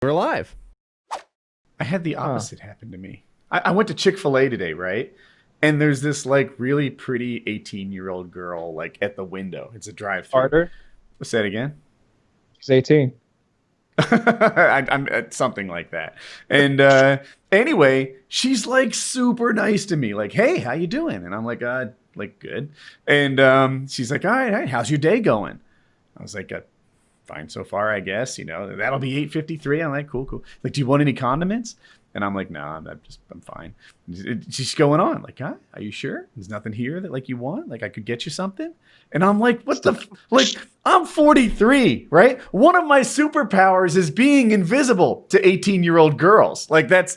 We're live. I had the opposite happen to me. I went to Chick-fil-A today, right? And there's this like really pretty 18-year-old girl like at the window. It's a drive-thru. Harder. Say it again. She's 18. I'm something like that. And anyway, she's like super nice to me. Like, hey, how you doing? And I'm like good. And she's like, all right, how's your day going? I was like, fine so far, I guess. You know, that'll be $8.53. I'm like, cool. Like, do you want any condiments? And I'm like, no, I'm fine. She's going on like, huh? Are you sure? There's nothing here that like you want? Like I could get you something? And I'm like, what the, like, I'm 43, right? One of my superpowers is being invisible to 18-year-old girls. Like that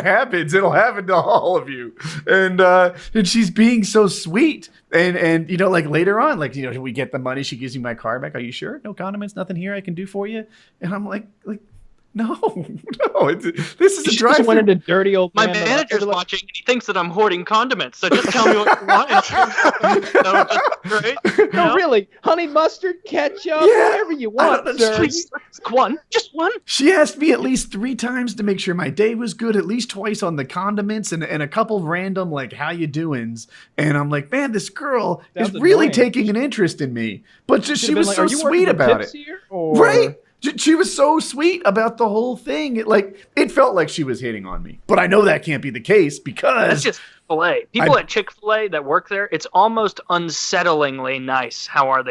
happens. It'll happen to all of you. And she's being so sweet. And you know, like later on, like, you know, we get the money. She gives me my car back. Are you sure? No condiments, nothing here I can do for you? And I'm like, no, this is a drive. Went into dirty old. My manager's watching, and he thinks that I'm hoarding condiments. So just tell me what you want. Great. No, really, honey mustard, ketchup, whatever you want, sir. Just one. She asked me at least 3 times to make sure my day was good. At least twice on the condiments, and a couple random like how you doings. And I'm like, man, this girl is really taking an interest in me. But she was so sweet about it, right? She was so sweet about the whole thing. It felt like she was hitting on me. But I know that can't be the case because... That's just Chick-fil-A. People at Chick-fil-A that work there, it's almost unsettlingly nice how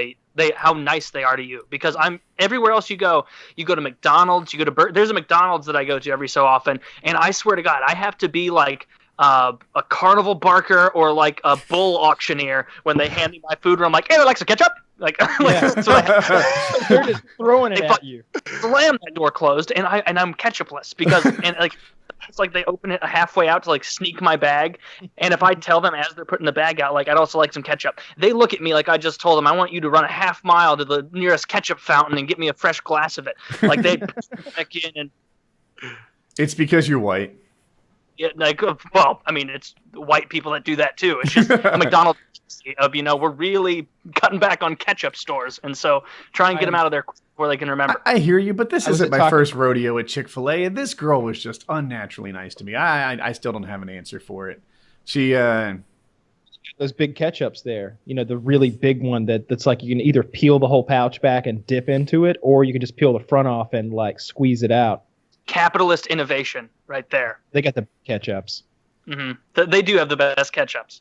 nice they are to you. Because everywhere else you go to McDonald's, you go to there's a McDonald's that I go to every so often, and I swear to God, I have to be like a carnival barker or like a bull auctioneer when they hand me my food, and I'm like, hey, Alexa, ketchup? That's what they're just throwing it at you. Slam that door closed, and I'm ketchupless because it's like they open it halfway out to like sneak my bag, and if I tell them as they're putting the bag out, like I'd also like some ketchup, they look at me like I just told them I want you to run a half mile to the nearest ketchup fountain and get me a fresh glass of it. Like they back in and. It's because you're white. Yeah, like, well, I mean, it's white people that do that too. It's just a McDonald's of, you know, we're really cutting back on ketchup stores, and so try and get them out of there before they can remember. I hear you, but this isn't my first rodeo at Chick-fil-A, and this girl was just unnaturally nice to me. I still don't have an answer for it. She those big ketchups there, you know, the really big one that's like you can either peel the whole pouch back and dip into it, or you can just peel the front off and like squeeze it out. Capitalist innovation right there. They got the ketchups. Mm-hmm. They do have the best ketchups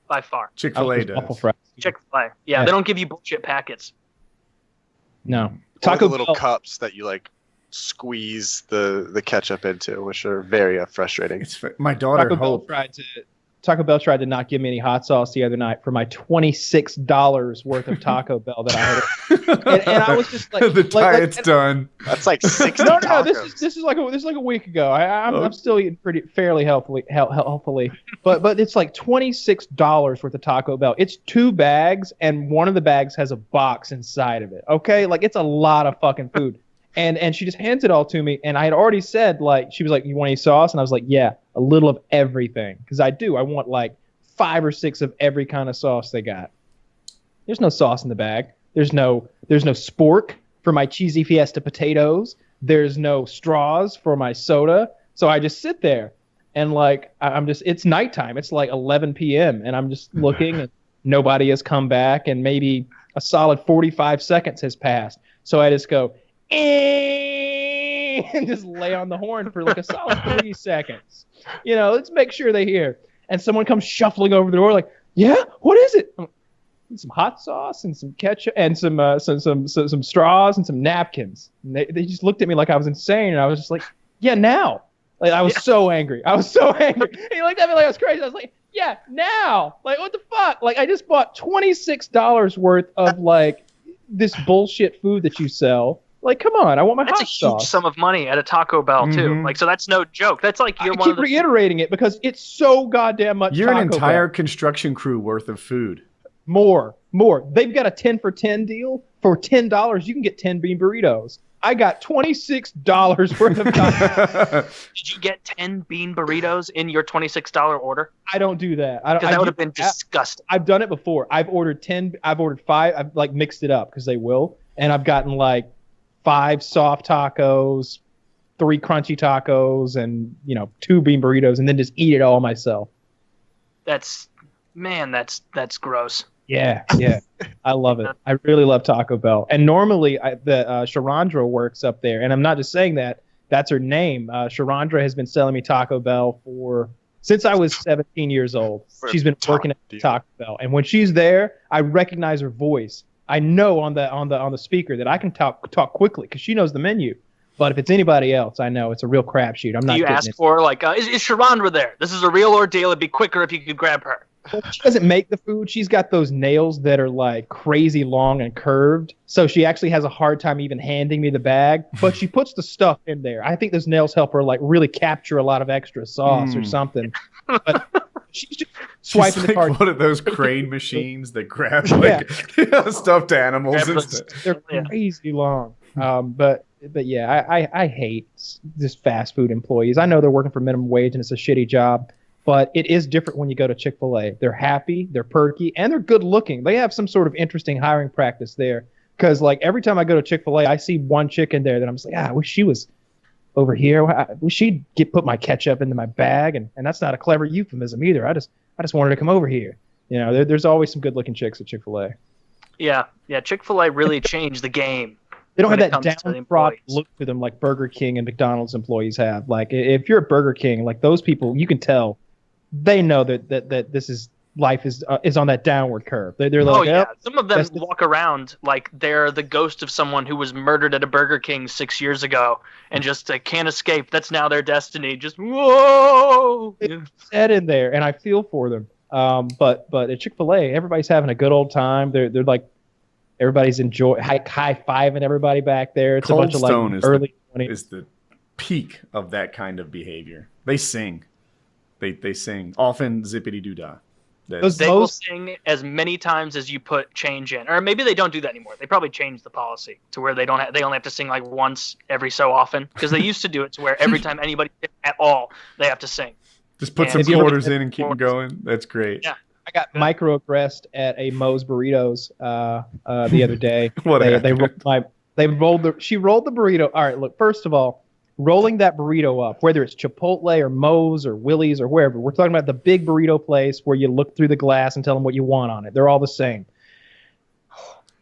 by far. Chick-fil-A does. Chick-fil-A. Yeah, they don't give you bullshit packets. No. Taco little cups that you like squeeze the ketchup into, which are very frustrating. My daughter Taco Bell tried to not give me any hot sauce the other night for my $26 worth of Taco Bell that I had. and I was just like, the diet's done. That's like 60 No, tacos. this is like a week ago. I'm still eating fairly healthily, but it's like $26 worth of Taco Bell. It's 2 bags, and one of the bags has a box inside of it. Okay, like it's a lot of fucking food. And she just hands it all to me, and I had already said, like, she was like, you want any sauce? And I was like, yeah, a little of everything. Because I want like 5 or 6 of every kind of sauce they got. There's no sauce in the bag. There's no spork for my cheesy fiesta potatoes. There's no straws for my soda. So I just sit there, and like, it's nighttime. It's like 11 p.m., and I'm just looking, and nobody has come back, and maybe a solid 45 seconds has passed. So I just go, and just lay on the horn for like a solid 30 seconds. You know, let's make sure they hear. And someone comes shuffling over the door like, yeah, what is it? Some hot sauce and some ketchup and some straws and some napkins. And they just looked at me like I was insane, and I was just like, yeah, now. Like I was so angry. And he looked at me like I was crazy. I was like, yeah, now. Like, what the fuck? Like, I just bought $26 worth of like this bullshit food that you sell. Like, come on, I want my hot sauce. That's a huge sum of money at a Taco Bell, too. Mm-hmm. Like, so that's no joke. That's like I keep reiterating it because it's so goddamn much. You're Taco an entire Bell. construction crew worth of food. More. They've got a 10 for 10 deal. For $10, you can get 10 bean burritos. I got $26 worth of tacos. Did you get 10 bean burritos in your $26 order? I don't do that. Because that would have been disgusting. I've done it before. I've ordered 10. I've ordered 5. I've like mixed it up because they will, and I've gotten like 5 soft tacos, 3 crunchy tacos, and 2 bean burritos, and then just eat it all myself. That's gross. Yeah, I love it. I really love Taco Bell. And normally, Sharandra works up there, and I'm not just saying that. That's her name. Sharandra has been selling me Taco Bell since I was 17 years old. She's been working at Taco Bell, and when she's there, I recognize her voice. I know on the speaker that I can talk quickly because she knows the menu. But if it's anybody else, I know it's a real crapshoot. I'm not. Do you ask for is Sharandra there? This is a real ordeal. It'd be quicker if you could grab her. Well, she doesn't make the food. She's got those nails that are like crazy long and curved. So she actually has a hard time even handing me the bag. But she puts the stuff in there. I think those nails help her like really capture a lot of extra sauce or something. But she's just swiping the card. One of those crane machines that grab stuffed animals. They're crazy long. But yeah, I hate this fast food employees. I know they're working for minimum wage and it's a shitty job. But it is different when you go to Chick-fil-A. They're happy, they're perky, and they're good looking. They have some sort of interesting hiring practice there. Because like every time I go to Chick-fil-A, I see one chick in there that I'm just like, I wish she was over here. I wish she'd put my ketchup into my bag. And that's not a clever euphemism either. I just wanted to come over here. There's always some good looking chicks at Chick-fil-A. Yeah. Chick-fil-A really changed the game. They don't have that downtrodden look to them like Burger King and McDonald's employees have. Like if you're at Burger King, like those people, you can tell. They know that this is life is on that downward curve. They're like, some of them walk around like they're the ghost of someone who was murdered at a Burger King 6 years ago and just can't escape. That's now their destiny. Just whoa, it's set in there, and I feel for them. But at Chick-fil-A, everybody's having a good old time. They're like everybody's high fiving everybody back there. It's Cold a bunch of Stone like early 20s. is the peak of that kind of behavior. They sing. They sing often zippity doo dah. They will sing as many times as you put change in, or maybe they don't do that anymore. They probably changed the policy to where they only have to sing like once every so often because they used to do it to where every time anybody at all they have to sing. Just put some quarters in and keep them going. That's great. Yeah, I got microaggressed at a Moe's Burritos the other day. She rolled the burrito. All right, look. First of all, rolling that burrito up, whether it's Chipotle or Moe's or Willie's or wherever, we're talking about the big burrito place where you look through the glass and tell them what you want on it. They're all the same.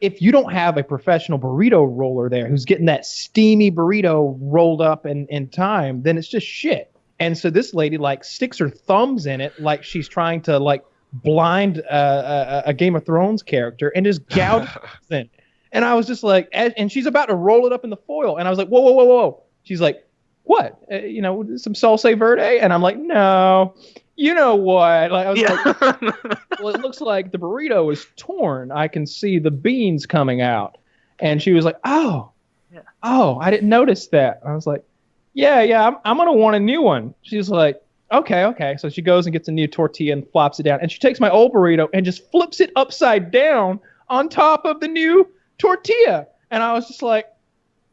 If you don't have a professional burrito roller there who's getting that steamy burrito rolled up in time, then it's just shit. And so this lady like sticks her thumbs in it like she's trying to like blind a Game of Thrones character and just gouges it. And I was just like, and she's about to roll it up in the foil. And I was like, whoa. She's like, what? Some salsa verde? And I'm like, no. You know what? Like, I was like, well, it looks like the burrito is torn. I can see the beans coming out. And she was like, oh, I didn't notice that. I was like, yeah, I'm going to want a new one. She's like, okay. So she goes and gets a new tortilla and flops it down. And she takes my old burrito and just flips it upside down on top of the new tortilla. And I was just like,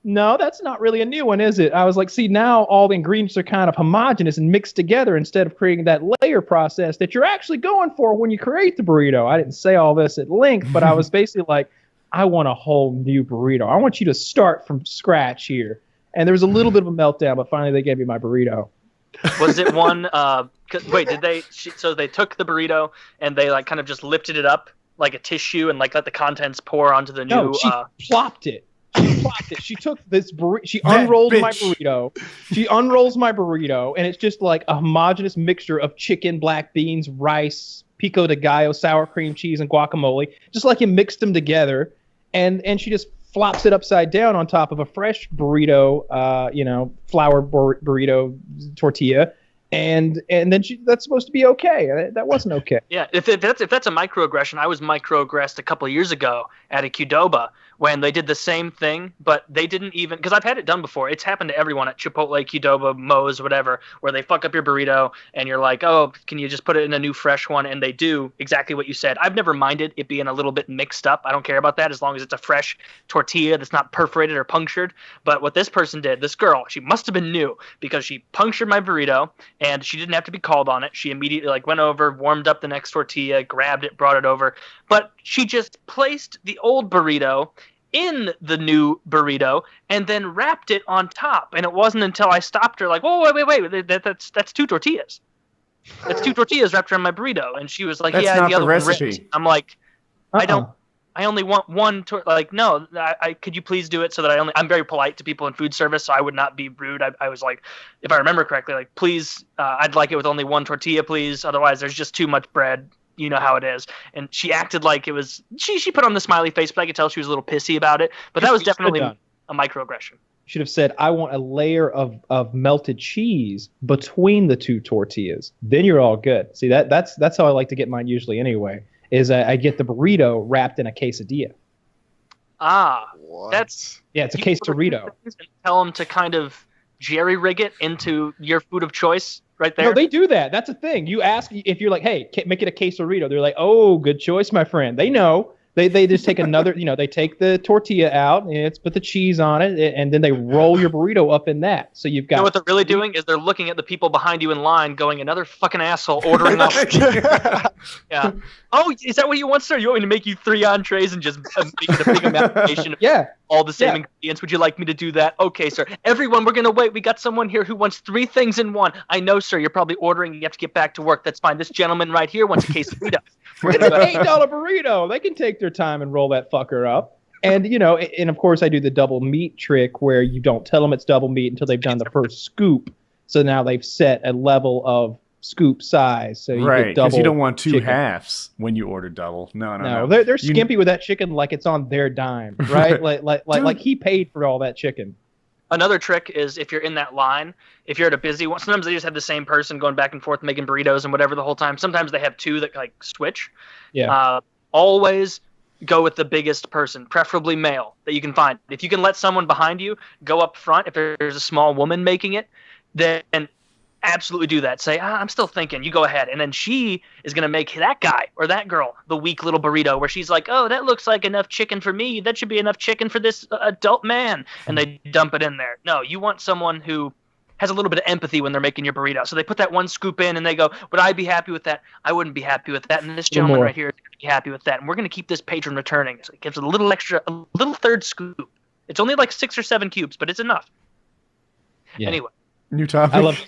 no, that's not really a new one, is it? I was like, see, now all the ingredients are kind of homogenous and mixed together instead of creating that layer process that you're actually going for when you create the burrito. I didn't say all this at length, but I was basically like, I want a whole new burrito. I want you to start from scratch here. And there was a little bit of a meltdown, but finally they gave me my burrito. Was it one? Wait, did they? So they took the burrito and they like kind of just lifted it up like a tissue and like let the contents pour onto the new. No, she plopped it. She took this burrito. She unrolled my burrito. She unrolls my burrito, and it's just like a homogeneous mixture of chicken, black beans, rice, pico de gallo, sour cream cheese, and guacamole. Just like you mixed them together, and she just flops it upside down on top of a fresh burrito, flour burrito tortilla. And then that's supposed to be okay. That wasn't okay. Yeah, if that's a microaggression, I was microaggressed a couple of years ago at a Qdoba when they did the same thing, but they didn't even, because I've had it done before. It's happened to everyone at Chipotle, Qdoba, Moe's, whatever, where they fuck up your burrito and you're like, oh, can you just put it in a new fresh one? And they do exactly what you said. I've never minded it being a little bit mixed up. I don't care about that as long as it's a fresh tortilla that's not perforated or punctured. But what this person did, this girl, she must have been new because she punctured my burrito and she didn't have to be called on it. She immediately went over, warmed up the next tortilla, grabbed it, brought it over. But she just placed the old burrito in the new burrito and then wrapped it on top. And it wasn't until I stopped her like, whoa, wait, that's 2 tortillas. That's 2 tortillas wrapped around my burrito. And she was like, That's yeah, not the other the one recipe. ripped. I'm like, I only want one. Like, no, could you please do it so that I'm very polite to people in food service, so I would not be rude. I was like, if I remember correctly, like, please, I'd like it with only 1 tortilla, please. Otherwise, there's just too much bread. You know how it is. And she acted like it was, she put on the smiley face, but I could tell she was a little pissy about it. But that was definitely a microaggression. Should have said, I want a layer of melted cheese between the 2 tortillas. Then you're all good. See, that's how I like to get mine usually anyway, is I get the burrito wrapped in a quesadilla. What? That's... Yeah, it's a quesarito. Tell them to kind of jerry-rig it into your food of choice right there. No, they do that. That's a thing. You ask if you're like, hey, make it a quesarito. They're like, oh, good choice, my friend. They know. They just take another, they take the tortilla out and put the cheese on it, and then they roll your burrito up in that. So you've got. You know what they're really doing is they're looking at the people behind you in line, going, another fucking asshole ordering up. Yeah. Oh, is that what you want, sir? You want me to make you 3 entrees and just make it a big amalgamation of all the same ingredients? Would you like me to do that? Okay, sir. Everyone, we're gonna wait. We got someone here who wants 3 things in one. I know, sir. You're probably ordering. You have to get back to work. That's fine. This gentleman right here wants a quesadilla. It's an $8 burrito. They can take their time and roll that fucker up. And, and of course I do the double meat trick where you don't tell them it's double meat until they've done the first scoop. So now they've set a level of scoop size. So you get double. Because you don't want 2 chicken. halves when you order double. No. They're skimpy with that chicken like it's on their dime, right? like he paid for all that chicken. Another trick is if you're in that line, if you're at a busy one, sometimes they just have the same person going back and forth making burritos and whatever the whole time. Sometimes they have 2 that like switch. Yeah. Always go with the biggest person, preferably male, that you can find. If you can let someone behind you go up front, if there's a small woman making it, then absolutely do that. Say, I'm still thinking. You go ahead. And then she is going to make that guy or that girl the weak little burrito where she's like, oh, that looks like enough chicken for me. That should be enough chicken for this adult man. And they dump it in there. No, you want someone who has a little bit of empathy when they're making your burrito. So they put that 1 scoop in and they go, would I be happy with that? I wouldn't be happy with that. And this gentleman right here is going to be happy with that. And we're going to keep this patron returning. So it gives it a little extra, a little 3rd scoop. It's only like 6 or 7 cubes, but it's enough. Yeah. Anyway. New topic. I love it.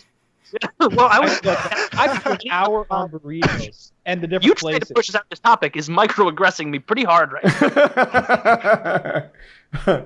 Well, I spent an hour on burritos and the different places. To push us out this topic is microaggressing me pretty hard right now.